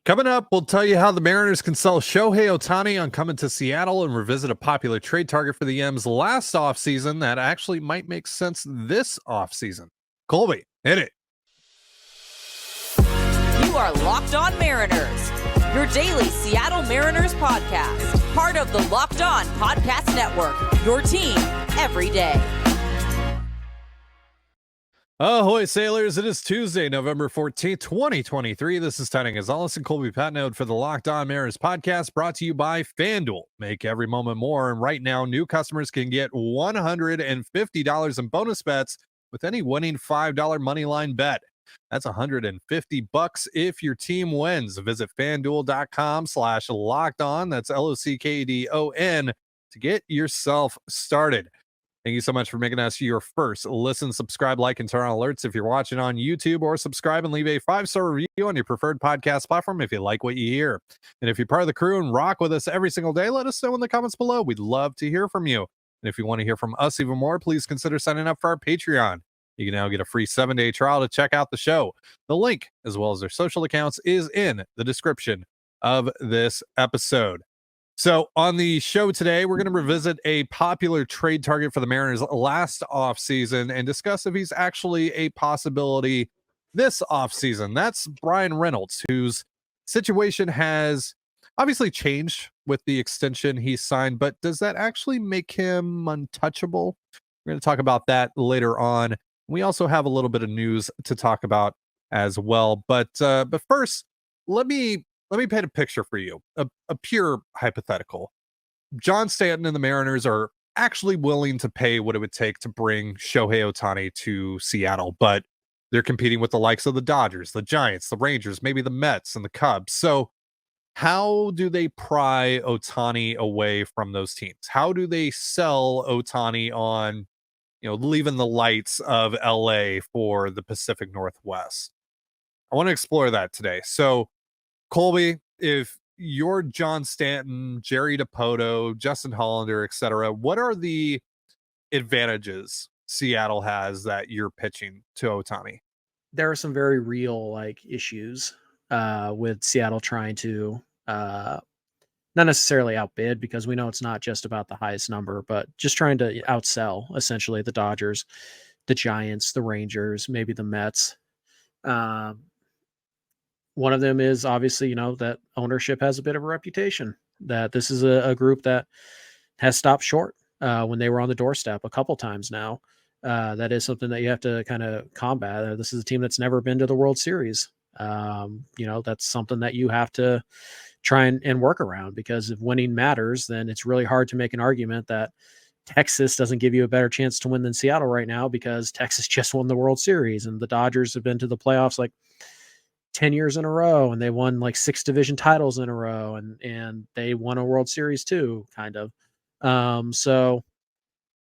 Coming up, we'll tell you how the Mariners can sell Shohei Ohtani on coming to Seattle and revisit a popular trade target for the M's last offseason that actually might make sense this offseason. Colby, hit it. You are Locked On Mariners, your daily Seattle Mariners podcast, part of the Locked On Podcast Network, your team every day. Ahoy, sailors. It is Tuesday, November 14th, 2023. This is Ty Gonzalez and Colby Patnode for the Locked On Mariners podcast, brought to you by FanDuel. Make every moment more. And right now, new customers can get $150 in bonus bets with any winning $5 moneyline bet. That's $150 if your team wins. Visit FanDuel.com/locked-on. That's LOCKEDON to get yourself started. Thank you so much for making us your first listen, subscribe, like, and turn on alerts if you're watching on YouTube, or subscribe and leave a 5-star review on your preferred podcast platform if you like what you hear. And if you're part of the crew and rock with us every single day, let us know in the comments below. We'd love to hear from you. And if you want to hear from us even more, please consider signing up for our Patreon. You can now get a free 7-day trial to check out the show. The link, as well as their social accounts, is in the description of this episode. So on the show today, we're going to revisit a popular trade target for the Mariners last offseason and discuss if he's actually a possibility this offseason. That's Bryan Reynolds, whose situation has obviously changed with the extension he signed, but does that actually make him untouchable? We're going to talk about that later on. We also have a little bit of news to talk about as well. But first, let me paint a picture for you, a pure hypothetical. John Stanton and the Mariners are actually willing to pay what it would take to bring Shohei Ohtani to Seattle, but they're competing with the likes of the Dodgers, the Giants, the Rangers, maybe the Mets and the Cubs. So how do they pry Ohtani away from those teams? How do they sell Ohtani on, leaving the lights of LA for the Pacific Northwest? I want to explore that today. So Colby, if you're John Stanton, Jerry Dipoto, Justin Hollander, etc., what are the advantages Seattle has that you're pitching to Ohtani? There are some very real issues with Seattle trying to not necessarily outbid, because we know it's not just about the highest number, but just trying to outsell essentially the Dodgers, the Giants, the Rangers, maybe the Mets. One of them is obviously, that ownership has a bit of a reputation, that this is a group that has stopped short when they were on the doorstep a couple times now. That is something that you have to kind of combat. This is a team that's never been to the World Series. That's something that you have to try and work around, because if winning matters, then it's really hard to make an argument that Texas doesn't give you a better chance to win than Seattle right now, because Texas just won the World Series and the Dodgers have been to the playoffs 10 years in a row, and they won 6 division titles in a row, and they won a World Series too, kind of. So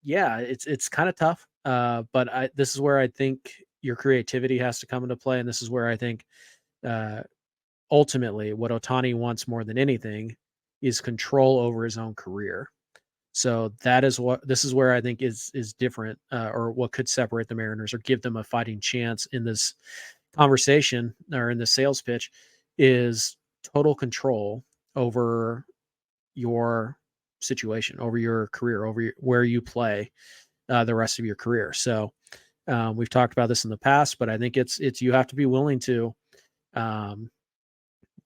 yeah, it's kind of tough. But this is where I think your creativity has to come into play. And this is where I think ultimately what Ohtani wants more than anything is control over his own career. So this is where I think is different, or what could separate the Mariners or give them a fighting chance in this conversation or in the sales pitch, is total control over your situation, over your career, over where you play the rest of your career. So we've talked about this in the past, but I think it's you have to be willing to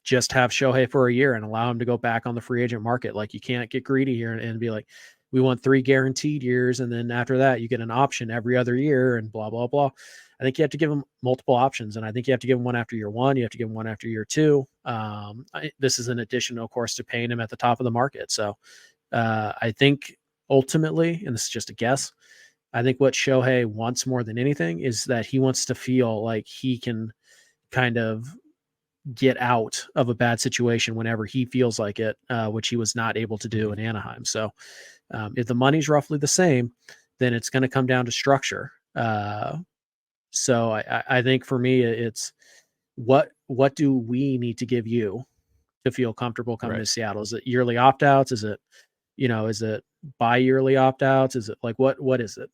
just have Shohei for a year and allow him to go back on the free agent market. You can't get greedy here and be like, we want 3 guaranteed years, and then after that you get an option every other year and blah blah blah. I think you have to give them multiple options, and I think you have to give them one after year 1. You have to give them one after year 2. This is in addition, of course, to paying him at the top of the market. So I think ultimately, and this is just a guess, I think what Shohei wants more than anything is that he wants to feel like he can kind of get out of a bad situation whenever he feels like it, which he was not able to do in Anaheim. So if the money's roughly the same, then it's going to come down to structure. So I think for me, it's what do we need to give you to feel comfortable coming to Seattle? Is it yearly opt-outs? Is it, is it bi-yearly opt-outs? Is it what is it?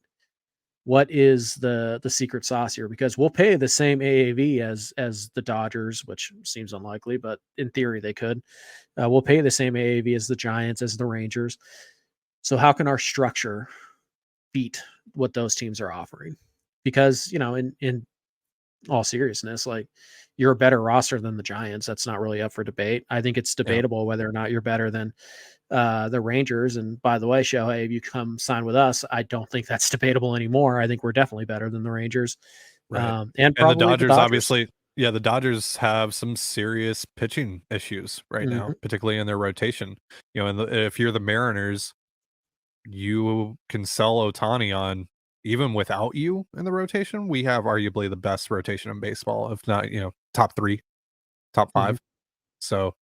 what is the secret sauce here? Because we'll pay the same AAV as the Dodgers, which seems unlikely, but in theory they could. We'll pay the same AAV as the Giants, as the Rangers. So how can our structure beat what those teams are offering? Because, you know, in all seriousness, like, you're a better roster than the Giants. That's not really up for debate. I think it's debatable whether or not you're better than the Rangers. And by the way, Shohei, if you come sign with us, I don't think that's debatable anymore. I think we're definitely better than the Rangers. Right. And The probably Dodgers, the Dodgers. obviously, the Dodgers have some serious pitching issues right now, particularly in their rotation. You know, and if you're the Mariners, you can sell Ohtani on, even without you in the rotation. We have arguably the best rotation in baseball, if not, top 3, top 5. So,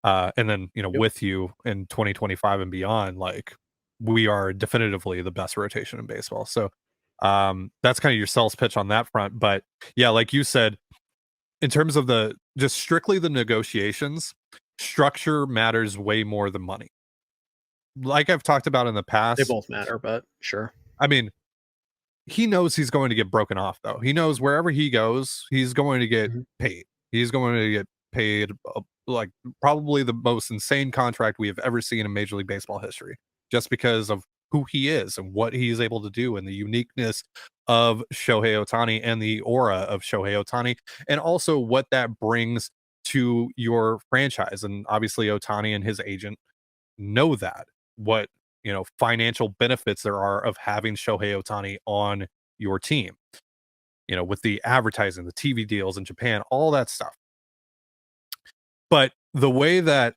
and then, with you in 2025 and beyond, like, we are definitively the best rotation in baseball. So, that's kind of your sales pitch on that front. But yeah, like you said, in terms of just strictly the negotiations, structure matters way more than money. Like I've talked about in the past, They both matter, but sure. I mean, he knows he's going to get broken off, though. He knows wherever he goes, he's going to get paid. He's going to get paid like probably the most insane contract we have ever seen in Major League Baseball history, just because of who he is and what he's able to do and the uniqueness of Shohei Ohtani and the aura of Shohei Ohtani, and also what that brings to your franchise. And obviously Ohtani and his agent know that, what financial benefits there are of having Shohei Ohtani on your team, with the advertising, the TV deals in Japan, all that stuff. But the way that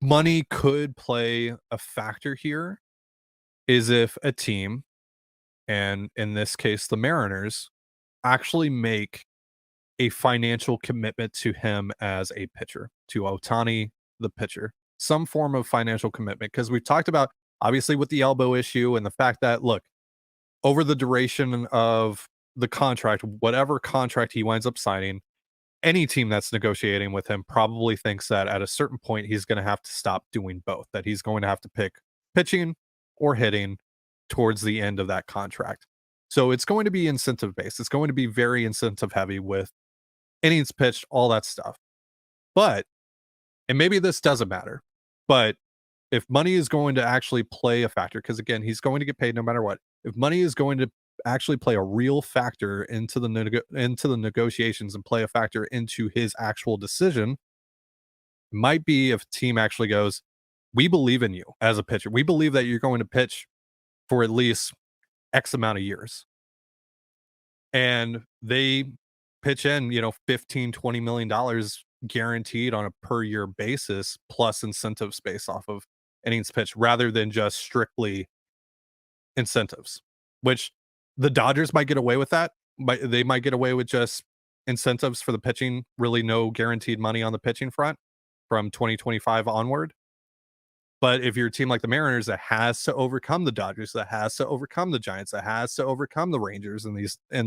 money could play a factor here is if a team, and in this case the Mariners, actually make a financial commitment to him as a pitcher, to Ohtani the pitcher, some form of financial commitment. Because we've talked about, obviously, with the elbow issue and the fact that, look, over the duration of the contract, whatever contract he winds up signing, any team that's negotiating with him probably thinks that at a certain point he's going to have to stop doing both, that he's going to have to pick pitching or hitting towards the end of that contract. So it's going to be incentive based. It's going to be very incentive heavy with innings pitched, all that stuff. But, and maybe this doesn't matter, but if money is going to actually play a factor, because again, he's going to get paid no matter what. If money is going to actually play a real factor into the negotiations and play a factor into his actual decision, it might be if a team actually goes, we believe in you as a pitcher. We believe that you're going to pitch for at least X amount of years. And they pitch in, $15-20 million guaranteed on a per year basis, plus incentives based off of innings pitched, rather than just strictly incentives, which the Dodgers might get away with that. But they might get away with just incentives for the pitching, really no guaranteed money on the pitching front from 2025 onward. But if you're a team like the Mariners that has to overcome the Dodgers, that has to overcome the Giants, that has to overcome the Rangers in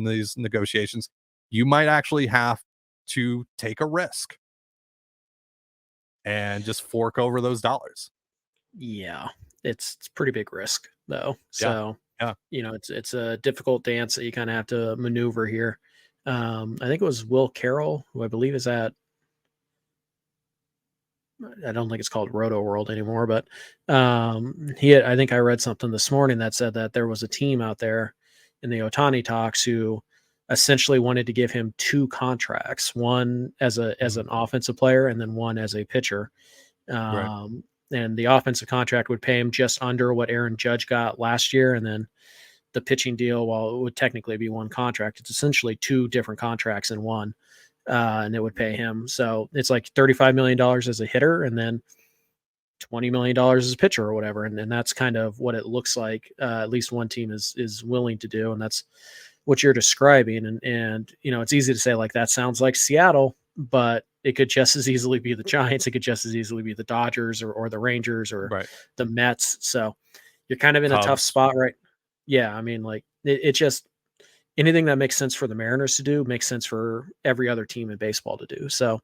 these negotiations, you might actually have to take a risk and just fork over those dollars. Yeah, it's pretty big risk though. So yeah. It's a difficult dance that you kind of have to maneuver here. I think it was Will Carroll, who I believe is at, I don't think it's called Roto World anymore, but I think I read something this morning that said that there was a team out there in the Ohtani talks who essentially wanted to give him 2 contracts, one as an offensive player and then one as a pitcher. Right. And the offensive contract would pay him just under what Aaron Judge got last year. And then the pitching deal, while it would technically be one contract, it's essentially 2 different contracts in one. And it would pay him. So it's like $35 million as a hitter and then $20 million as a pitcher or whatever. And that's kind of what it looks like. At least one team is willing to do. And that's what you're describing. And it's easy to say, like, that sounds like Seattle, but it could just as easily be the Giants. It could just as easily be the Dodgers or the Rangers or the Mets. So you're kind of in a tough spot, right? Yeah. I mean, like, it just, anything that makes sense for the Mariners to do makes sense for every other team in baseball to do. So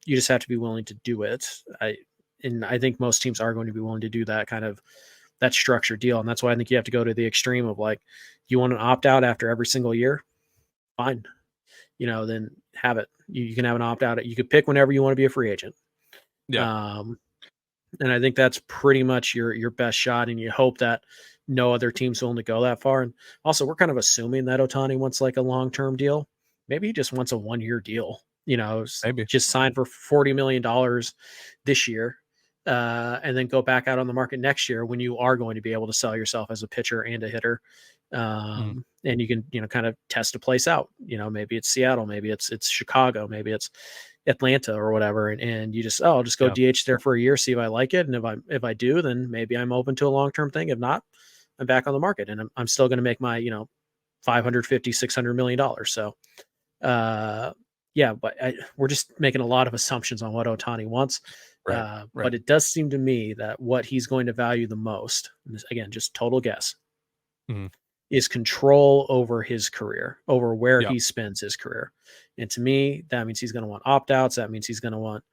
you just have to be willing to do it. I think most teams are going to be willing to do that kind of that structured deal. And that's why I think you have to go to the extreme of like, you want an opt out after every single year? Fine. Then have it. You can have an opt out. You could pick whenever you want to be a free agent. Yeah. And I think that's pretty much your best shot. And you hope that no other team's willing to go that far. And also, we're kind of assuming that Ohtani wants like a long-term deal. Maybe he just wants a 1-year deal, Maybe. just sign for $40 million this year. And then go back out on the market next year when you are going to be able to sell yourself as a pitcher and a hitter. And you can, kind of test a place out, maybe it's Seattle, maybe it's Chicago, maybe it's Atlanta or whatever. And you just, I'll just go DH there for a year, see if I like it. And if I do, then maybe I'm open to a long-term thing. If not, I'm back on the market and I'm still going to make my, $550-600 million. So, but we're just making a lot of assumptions on what Ohtani wants. Right. But it does seem to me that what he's going to value the most, and this, again, just total guess, is control over his career, over where he spends his career. And to me, that means he's going to want opt-outs. That means he's going to want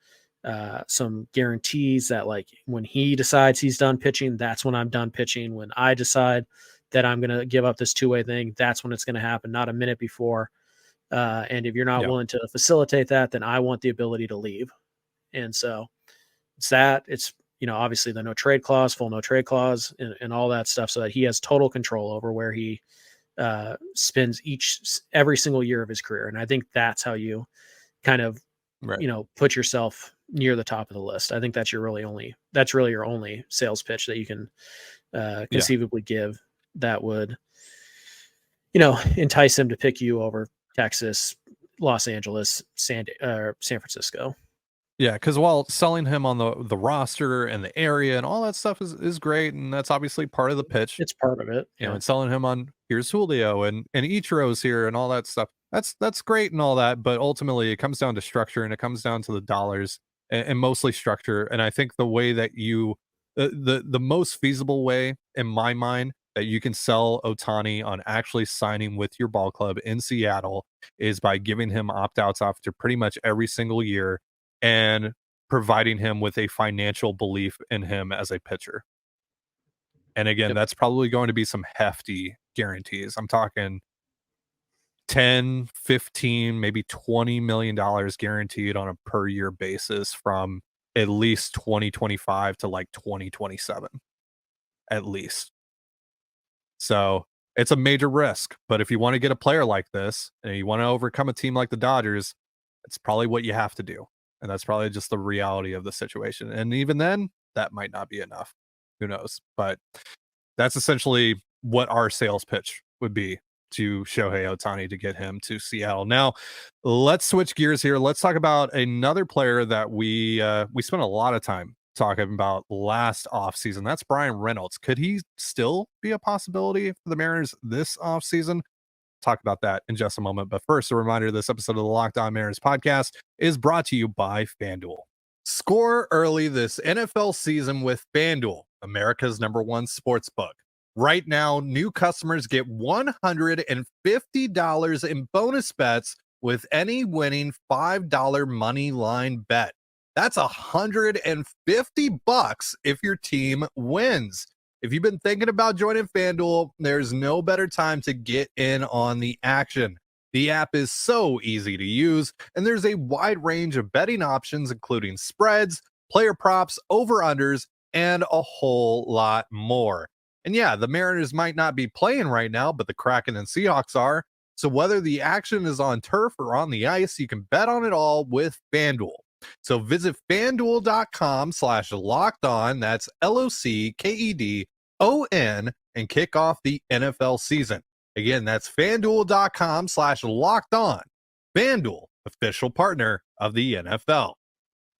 some guarantees that, like, when he decides he's done pitching, that's when I'm done pitching. When I decide that I'm going to give up this two-way thing, that's when it's going to happen, not a minute before. And if you're not willing to facilitate that, then I want the ability to leave. And so it's that. It's, obviously the no trade clause, full no trade clause, and all that stuff, so that he has total control over where he spends every single year of his career. And I think that's how you kind of, put yourself near the top of the list. I think that's really your only sales pitch that you can conceivably give that would, entice him to pick you over Texas, Los Angeles, San Francisco. Yeah, because while selling him on the roster and the area and all that stuff is great, and that's obviously part of the pitch. It's part of it. And selling him on here's Julio and Ichiro's here and all that stuff. That's great and all that, but ultimately it comes down to structure and it comes down to the dollars and mostly structure. And I think the way that the most feasible way in my mind that you can sell Ohtani on actually signing with your ball club in Seattle is by giving him opt-outs after pretty much every single year and providing him with a financial belief in him as a pitcher. And again, that's probably going to be some hefty guarantees. I'm talking 10, 15, maybe $20 million guaranteed on a per year basis from at least 2025 to like 2027, at least. So it's a major risk, but if you want to get a player like this and you want to overcome a team like the Dodgers, it's probably what you have to do. And that's probably just the reality of the situation. And even then, that might not be enough. Who knows? But that's essentially what our sales pitch would be to Shohei Ohtani to get him to Seattle. Now, let's switch gears here. Let's talk about another player that we spent a lot of time talking about last offseason. That's Bryan Reynolds. Could he still be a possibility for the Mariners this offseason? Talk about that in just a moment. But first, a reminder, this episode of the Locked On Mariners podcast is brought to you by FanDuel. Score early this NFL season with FanDuel, America's #1 sports book. Right now, new customers get $150 in bonus bets with any winning $5 money line bet. That's $150 if your team wins. If you've been thinking about joining FanDuel, there's no better time to get in on the action. The app is so easy to use, and there's a wide range of betting options, including spreads, player props, over-unders, and a whole lot more. And yeah, the Mariners might not be playing right now, but the Kraken and Seahawks are. So whether the action is on turf or on the ice, you can bet on it all with FanDuel. So visit FanDuel.com/lockedon, that's LOCKEDON, and kick off the NFL season. Again, that's FanDuel.com/lockedon. FanDuel, official partner of the NFL.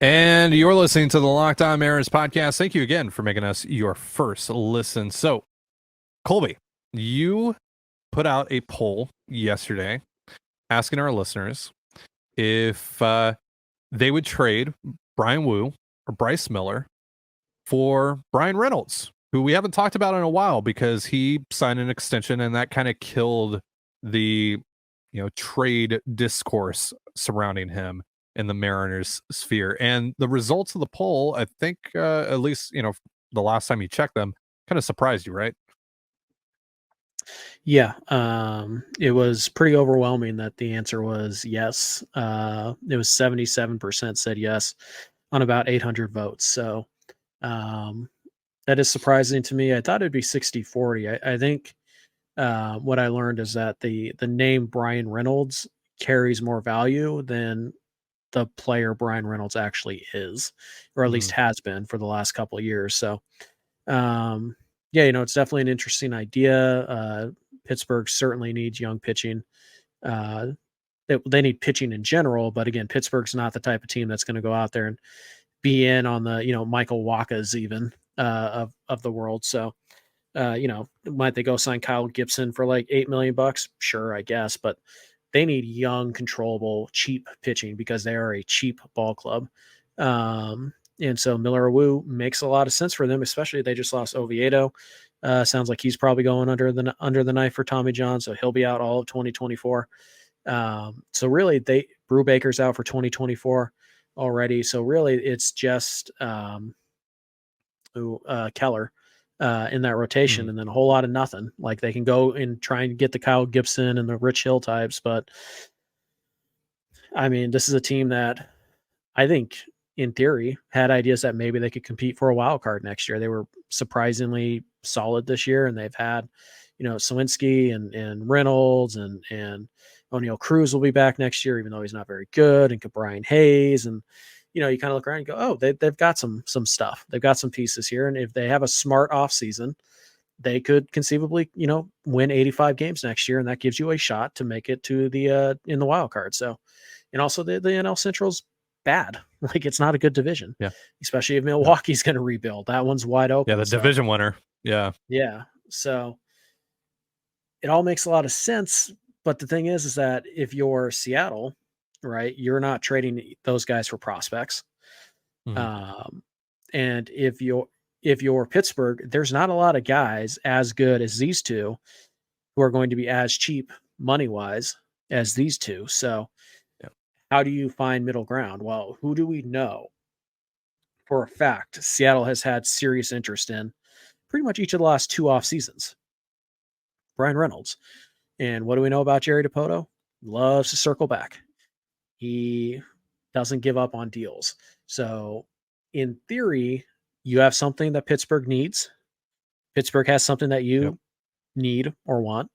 And you're listening to the Locked On Mariners podcast. Thank you again for making us your first listen. So, Colby, you put out a poll yesterday asking our listeners if they would trade Bryan Woo or Bryce Miller for Bryan Reynolds, who we haven't talked about in a while because he signed an extension and that kind of killed the trade discourse surrounding him in the Mariners sphere. And the results of the poll, I think, at least the last time you checked them, kind of surprised you, right? Yeah, it was pretty overwhelming that the answer was yes. It was 77% said yes on about 800 votes. So that is surprising to me. I thought it'd be 60-40. I think what I learned is that the name Bryan Reynolds carries more value than the player Bryan Reynolds actually is, or at least has been for the last couple of years. So, yeah, it's definitely an interesting idea. Pittsburgh certainly needs young pitching. They need pitching in general, but again, Pittsburgh's not the type of team that's going to go out there and be in on the Michael Wacha's even of the world. So might they go sign Kyle Gibson for like $8 million? Sure, I guess, but they need young, controllable, cheap pitching because they are a cheap ball club. And so Miller Wu makes a lot of sense for them, especially they just lost Oviedo. Sounds like he's probably going under the knife for Tommy John, so he'll be out all of 2024. So really, Brew Baker's out for 2024 already. So really, it's just Keller in that rotation, and then a whole lot of nothing. Like they can go and try and get the Kyle Gibson and the Rich Hill types, but I mean, this is a team that I think, in theory, had ideas that maybe they could compete for a wild card next year. They were surprisingly solid this year, and they've had, Sawinski and Reynolds and O'Neill Cruz will be back next year, even though he's not very good, and Brian Hayes. And, you kind of look around and go, oh, they've got some stuff. They've got some pieces here. And if they have a smart offseason, they could conceivably, win 85 games next year. And that gives you a shot to make it to the in the wild card. So, and also the NL Central's bad. Like it's not a good division. Yeah. Especially if Milwaukee's going to rebuild. That one's wide open. Yeah, the division winner. Yeah. Yeah. So it all makes a lot of sense. But the thing is that if you're Seattle, right, you're not trading those guys for prospects. And if you're Pittsburgh, there's not a lot of guys as good as these two who are going to be as cheap money-wise as these two. So how do you find middle ground? Well, who do we know for a fact Seattle has had serious interest in pretty much each of the last 2 off seasons? Bryan Reynolds. And what do we know about Jerry DiPoto? Loves to circle back. He doesn't give up on deals. So in theory, you have something that Pittsburgh needs. Pittsburgh has something that you need or want.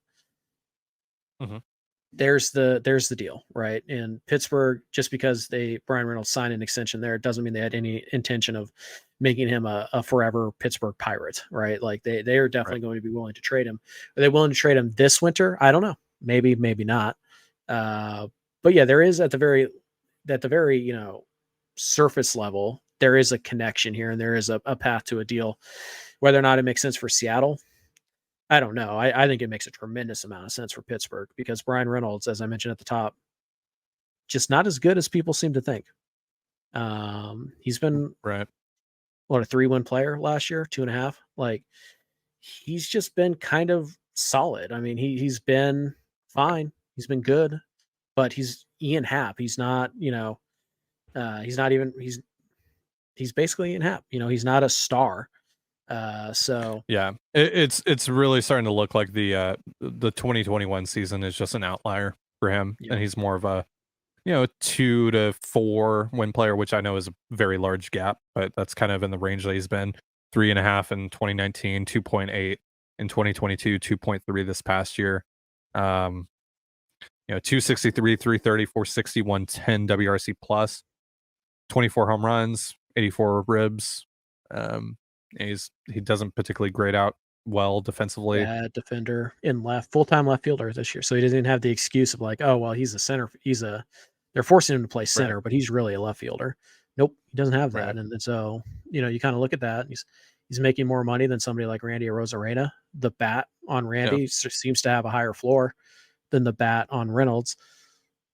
There's the deal, right? And Pittsburgh, just because Bryan Reynolds signed an extension there, it doesn't mean they had any intention of making him a forever Pittsburgh Pirate, right? Like they are definitely going to be willing to trade him. Are they willing to trade him this winter? I don't know. Maybe not. But yeah, there is at the very surface level, there is a connection here, and there is a path to a deal. Whether or not it makes sense for Seattle, I don't know. I think it makes a tremendous amount of sense for Pittsburgh because Bryan Reynolds, as I mentioned at the top, just not as good as people seem to think. He's been a 3-win player last year, 2.5. Like he's just been kind of solid. I mean, he's been fine. He's been good, but he's Ian Happ. He's not, he's basically Ian Happ. He's not a star. So yeah, it's really starting to look like the 2021 season is just an outlier for him, and he's more of a 2 to 4 win player, which I know is a very large gap, but that's kind of in the range that he's been. 3.5 in 2019, 2.8 in 2022, 2.3 this past year. 263, 330, 460, 110 WRC plus, 24 home runs, 84 ribs. He doesn't particularly grade out well defensively. Bad defender in full-time left fielder this year. So he doesn't have the excuse of like, oh, well, he's a center. They're forcing him to play center, but he's really a left fielder. Nope. He doesn't have that. And so, you kind of look at that. He's making more money than somebody like Randy Arozarena. The bat on Randy seems to have a higher floor than the bat on Reynolds.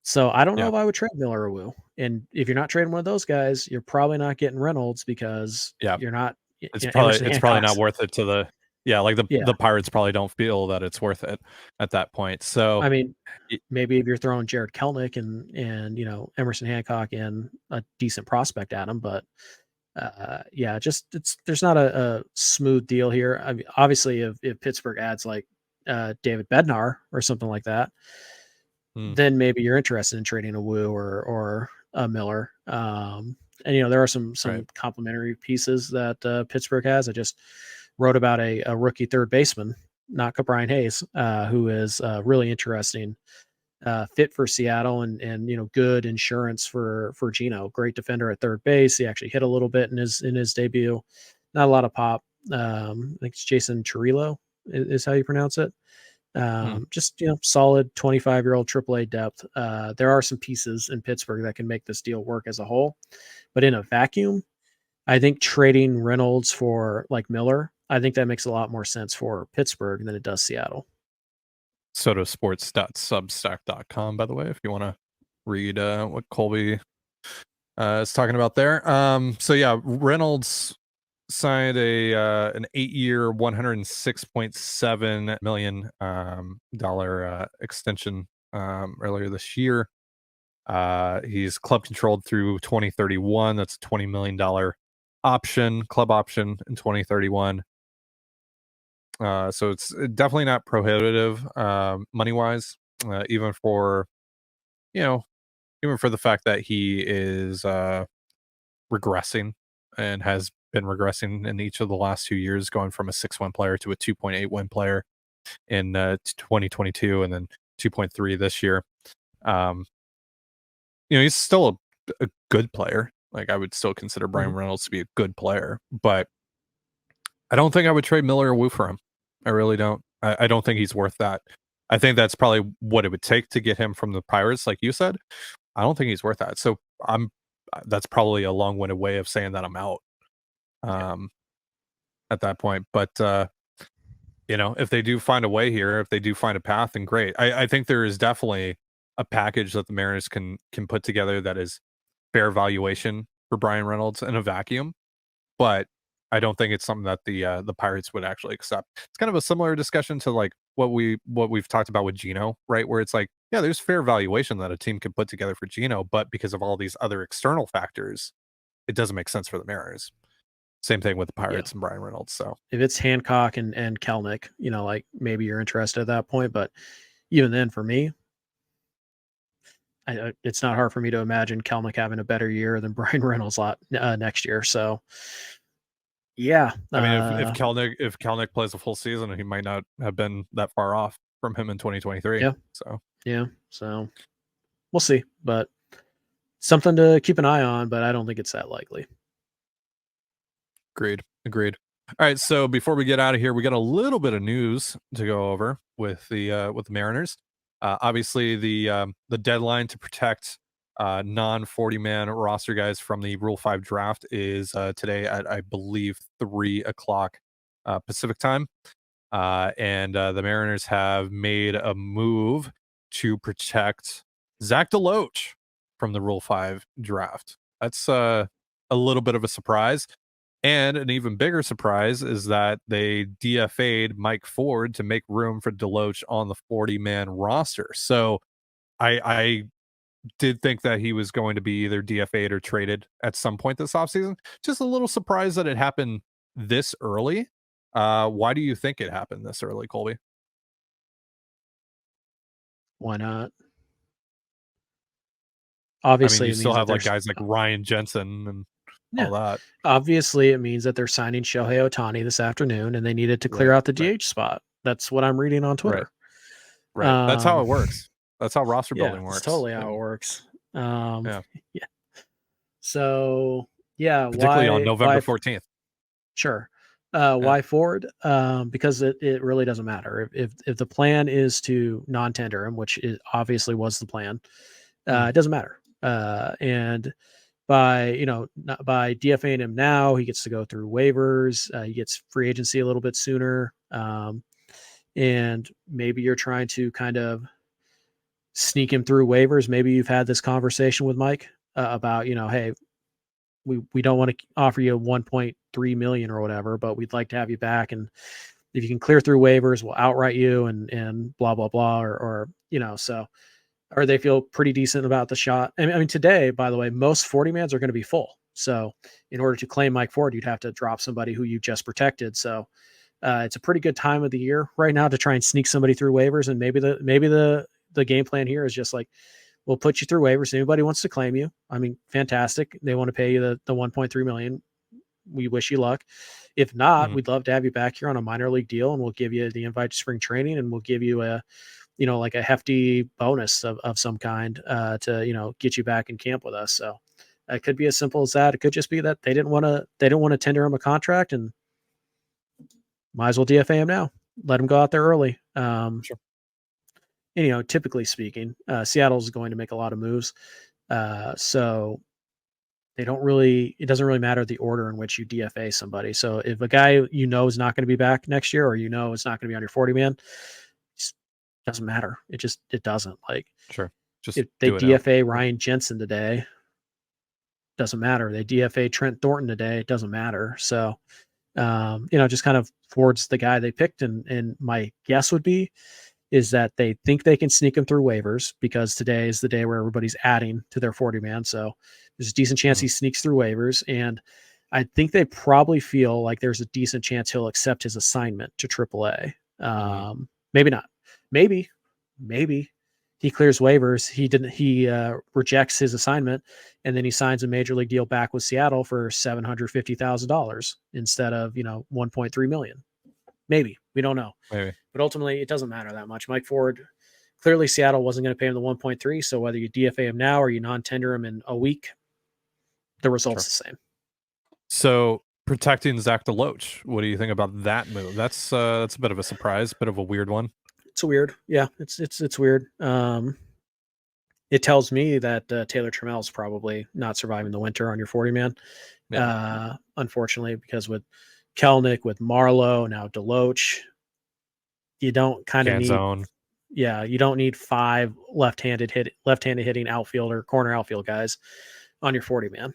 So I don't know if I would trade Miller or Wu. And if you're not trading one of those guys, you're probably not getting Reynolds because you're not. It's probably not worth it to the the Pirates probably don't feel that it's worth it at that point. So I mean, maybe if you're throwing Jared Kelenic and Emerson Hancock and a decent prospect at him, but there's not a smooth deal here. I mean, obviously, if Pittsburgh adds like David Bednar or something like that, then maybe you're interested in trading a Wu or a Miller. And there are some Right. complementary pieces that Pittsburgh has. I just wrote about a rookie third baseman, not Brian Hayes, who is really interesting. Fit for Seattle and good insurance for Gino. Great defender at third base. He actually hit a little bit in his debut. Not a lot of pop. I think it's Jason Chirillo is how you pronounce it. Just solid 25-year-old AAA depth. There are some pieces in Pittsburgh that can make this deal work as a whole, but in a vacuum, I think trading Reynolds for like Miller, I think that makes a lot more sense for Pittsburgh than it does Seattle. Sotosports.substack.com, by the way, if you want to read what Colby is talking about there. So yeah, Reynolds signed an 8-year, $106.7 million dollar extension earlier this year. He's club controlled through 2031. That's a $20 million club option in 2031. So it's definitely not prohibitive money wise, even for the fact that he is regressing and has been regressing in each of the last 2 years, going from a 6-win player to a 2.8-win player in 2022 and then 2.3 this year. He's still a good player. Like, I would still consider Bryan Reynolds to be a good player, but I don't think I would trade Miller or Wu for him. I really don't. I don't think he's worth that. I think that's probably what it would take to get him from the Pirates, like you said. I don't think he's worth that. So that's probably a long-winded way of saying that I'm out at that point. But if they do find a way here, if they do find a path, then great. I think there is definitely a package that the Mariners can put together that is fair valuation for Bryan Reynolds in a vacuum, but I don't think it's something that the Pirates would actually accept. It's kind of a similar discussion to like what we've talked about with Gino, right? Where it's like, yeah, there's fair valuation that a team can put together for Gino, but because of all these other external factors, it doesn't make sense for the Mariners. Same thing with the Pirates and Bryan Reynolds. So if it's Hancock and Kelnick, like maybe you're interested at that point, but even then, for me, it's not hard for me to imagine Kelnick having a better year than Bryan Reynolds next year. So. Yeah, I mean, if Kelnick plays a full season, he might not have been that far off from him in 2023. Yeah. So we'll see, but something to keep an eye on. But I don't think it's that likely. Agreed. All right. So before we get out of here, we got a little bit of news to go over with the Mariners. Obviously, the deadline to protect non-40-man roster guys from the Rule 5 draft is today at, I believe, 3:00 Pacific time. And the Mariners have made a move to protect Zach DeLoach from the Rule 5 draft. That's a little bit of a surprise. And an even bigger surprise is that they DFA'd Mike Ford to make room for DeLoach on the 40-man roster. So I did think that he was going to be either DFA'd or traded at some point this offseason. Just a little surprised that it happened this early. Why do you think it happened this early, Colby? Why not? Obviously, I mean, you still have like guys like Ryan Jensen and all that. Obviously, it means that they're signing Shohei Ohtani this afternoon, and they needed to clear out the DH spot. That's what I'm reading on Twitter. Right. That's how it works. That's how roster building works. That's totally how it works. Yeah. So, particularly on November 14th. Sure. Why Ford? Because it really doesn't matter. If the plan is to non-tender him, which obviously was the plan, it doesn't matter. And by DFAing him now, he gets to go through waivers. He gets free agency a little bit sooner. And maybe you're trying to kind of sneak him through waivers. Maybe you've had this conversation with Mike about, hey, we don't want to offer you 1.3 million or whatever, but we'd like to have you back. And if you can clear through waivers, we'll outright you and blah, blah, blah, or they feel pretty decent about the shot. I mean, today, by the way, most 40-mans are going to be full. So in order to claim Mike Ford, you'd have to drop somebody who you just protected. So it's a pretty good time of the year right now to try and sneak somebody through waivers. And maybe the game plan here is just like, we'll put you through waivers. Anybody wants to claim you, I mean, fantastic. They want to pay you the 1.3 million. We wish you luck. If not, we'd love to have you back here on a minor league deal, and we'll give you the invite to spring training, and we'll give you a, like a hefty bonus of some kind to, get you back in camp with us. So it could be as simple as that. It could just be that they didn't want to tender him a contract, and might as well DFA him now. Let him go out there early. Sure. And, typically speaking, Seattle's going to make a lot of moves. So it doesn't really matter the order in which you DFA somebody. So if a guy is not going to be back next year, or it's not going to be on your 40 man, it doesn't matter. It doesn't. Like, sure. Just if they DFA Ryan Jensen today, doesn't matter. They DFA Trent Thornton today, it doesn't matter. So just kind of Ford's the guy they picked, and my guess would be is that they think they can sneak him through waivers, because today is the day where everybody's adding to their 40 man. So there's a decent chance he sneaks through waivers. And I think they probably feel like there's a decent chance he'll accept his assignment to AAA. Maybe not. Maybe he clears waivers. He rejects his assignment, and then he signs a major league deal back with Seattle for $750,000 instead of, $1.3 million. Maybe, we don't know. Maybe. But ultimately, it doesn't matter that much. Mike Ford, clearly Seattle wasn't going to pay him the 1.3. So whether you DFA him now or you non-tender him in a week, the result's the same. So protecting Zach DeLoach, what do you think about that move? That's a bit of a surprise, bit of a weird one. It's weird. Yeah, it's weird. It tells me that Taylor Trammell's probably not surviving the winter on your 40 man. Yeah. Unfortunately, because with Kelnick, with Marlowe, now DeLoach, you don't kind of need zone. Yeah, you don't need 5 left-handed hitting outfielder, corner outfield guys on your 40 man.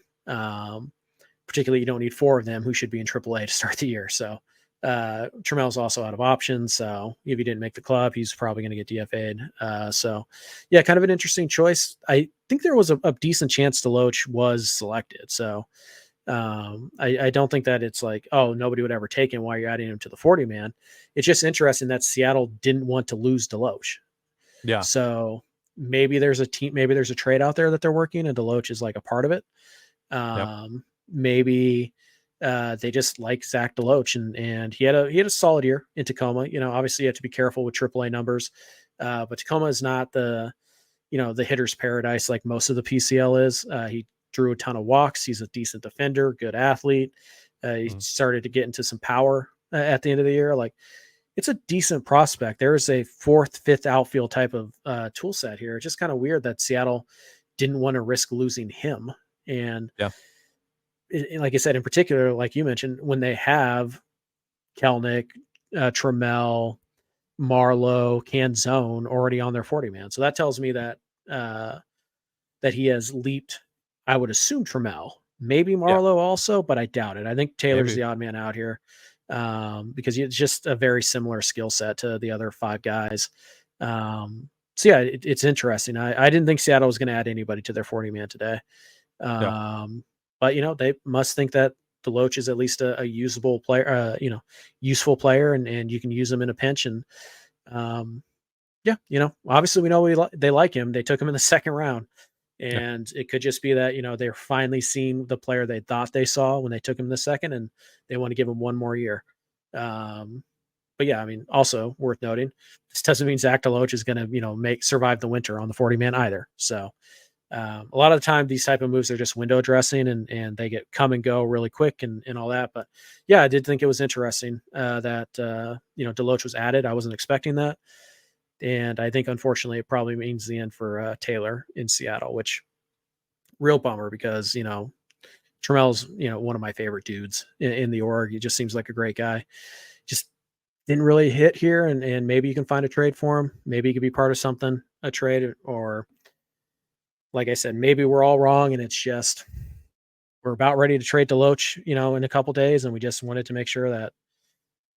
Particularly, you don't need 4 of them who should be in AAA to start the year. So Trammell's also out of options. So if he didn't make the club, he's probably going to get DFA'd. So yeah, kind of an interesting choice. I think there was a decent chance DeLoach was selected. So I don't think that it's like, oh, nobody would ever take him while you're adding him to the 40 man. It's just interesting that Seattle didn't want to lose DeLoach. Yeah. So maybe there's a trade out there that they're working, and DeLoach is like a part of it. Maybe they just like Zach DeLoach, and he had a solid year in Tacoma. Obviously you have to be careful with AAA numbers, but Tacoma is not the hitter's paradise like most of the PCL is. He drew a ton of walks. He's a decent defender, good athlete. He started to get into some power at the end of the year. Like, it's a decent prospect. There is a 4th, 5th outfield type of tool set here. It's just kind of weird that Seattle didn't want to risk losing him. And like I said, in particular, like you mentioned, when they have Kelnick, Trammell, Marlowe, Canzone already on their 40 man. So that tells me that that he has leaped. I would assume Trammell, maybe Marlowe also, but I doubt it. I think Taylor's the odd man out here because it's just a very similar skill set to the other 5 guys. So yeah, it's interesting. I didn't think Seattle was going to add anybody to their 40 man today. But they must think that DeLoach is at least a usable player, useful player, and you can use him in a pinch. And obviously we know they like him. They took him in the 2nd round. And it could just be that, they're finally seeing the player they thought they saw when they took him the 2nd, and they want to give him one more year. But yeah, I mean, also worth noting, this doesn't mean Zach DeLoach is going to, survive the winter on the 40 man either. So a lot of the time these type of moves are just window dressing, and they get come and go really quick and all that. But yeah, I did think it was interesting that, DeLoach was added. I wasn't expecting that. And I think, unfortunately, it probably means the end for Taylor in Seattle, which real bummer because, Trammell's, one of my favorite dudes in the org. He just seems like a great guy. Just didn't really hit here. And maybe you can find a trade for him. Maybe he could be part of something, a trade, or like I said, maybe we're all wrong. And it's just, we're about ready to trade DeLoach, in a couple days. And we just wanted to make sure that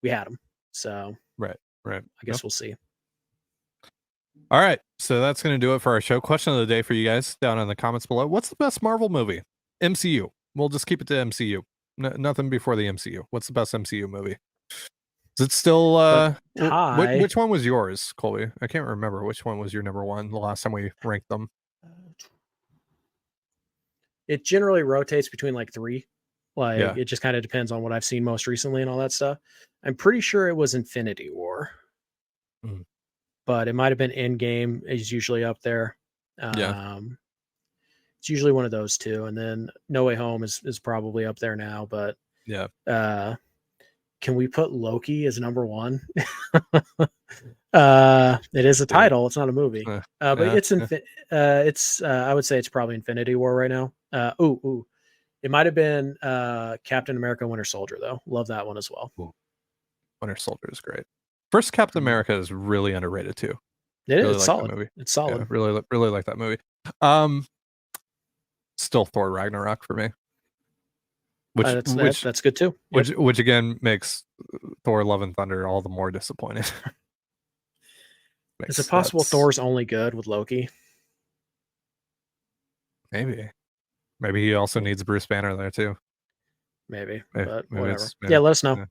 we had him. So, right. I guess we'll see. All right, so that's going to do it for our show. Question of the day for you guys down in the comments below. What's the best Marvel movie? MCU. We'll just keep it to MCU. Nothing before the MCU. What's the best MCU movie? Is it still which one was yours, Colby? I can't remember which one was your number one the last time we ranked them. It generally rotates between like 3. Like Yeah. it just kind of depends on what I've seen most recently and all that stuff. I'm pretty sure it was Infinity War. But it might have been Endgame is usually up there. It's usually one of those two. And then No Way Home is probably up there now. But yeah. Can we put Loki as number 1? It is a title. It's not a movie. But it's I would say it's probably Infinity War right now. It might have been Captain America Winter Soldier though. Love that one as well. Winter Soldier is great. First Captain America is really underrated too. It really is like solid. That movie. It's solid. Yeah, really like that movie. Still Thor Ragnarok for me. That's good too. Which again makes Thor Love and Thunder all the more disappointing. Is it possible Thor's only good with Loki? Maybe he also needs Bruce Banner there too. Maybe but whatever. Yeah, let us know. Yeah.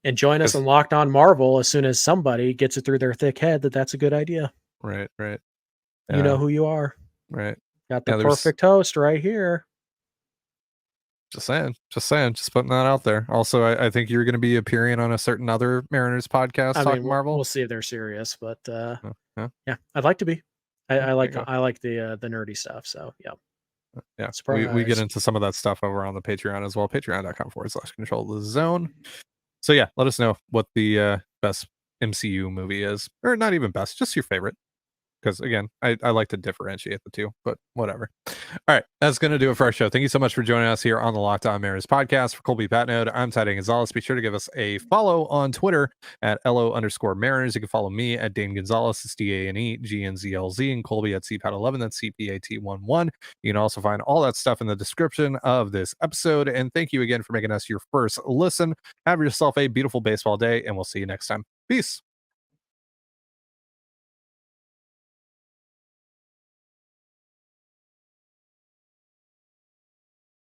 And join us on Locked On Marvel as soon as somebody gets it through their thick head that's a good idea. Right. You know who you are. Right. Got the perfect host right here. Just saying, just putting that out there. Also, I think you're going to be appearing on a certain other Mariners podcast talking Marvel. We'll see if they're serious, but yeah, I'd like to be. I like the nerdy stuff. So yeah. We get into some of that stuff over on the Patreon as well. Patreon.com/control the zone. So yeah, let us know what the best MCU movie is, or not even best, just your favorite. Because again, I like to differentiate the two, but whatever. All right, that's going to do it for our show. Thank you so much for joining us here on the Locked On Mariners podcast. For Colby Patnode, I'm Ty Gonzalez. Be sure to give us a follow on Twitter at LO_Mariners. You can follow me at Dane Gonzalez. It's DANEGNZLZ, and Colby at CPAT11. That's CPAT11. You can also find all that stuff in the description of this episode. And thank you again for making us your first listen. Have yourself a beautiful baseball day, and we'll see you next time. Peace.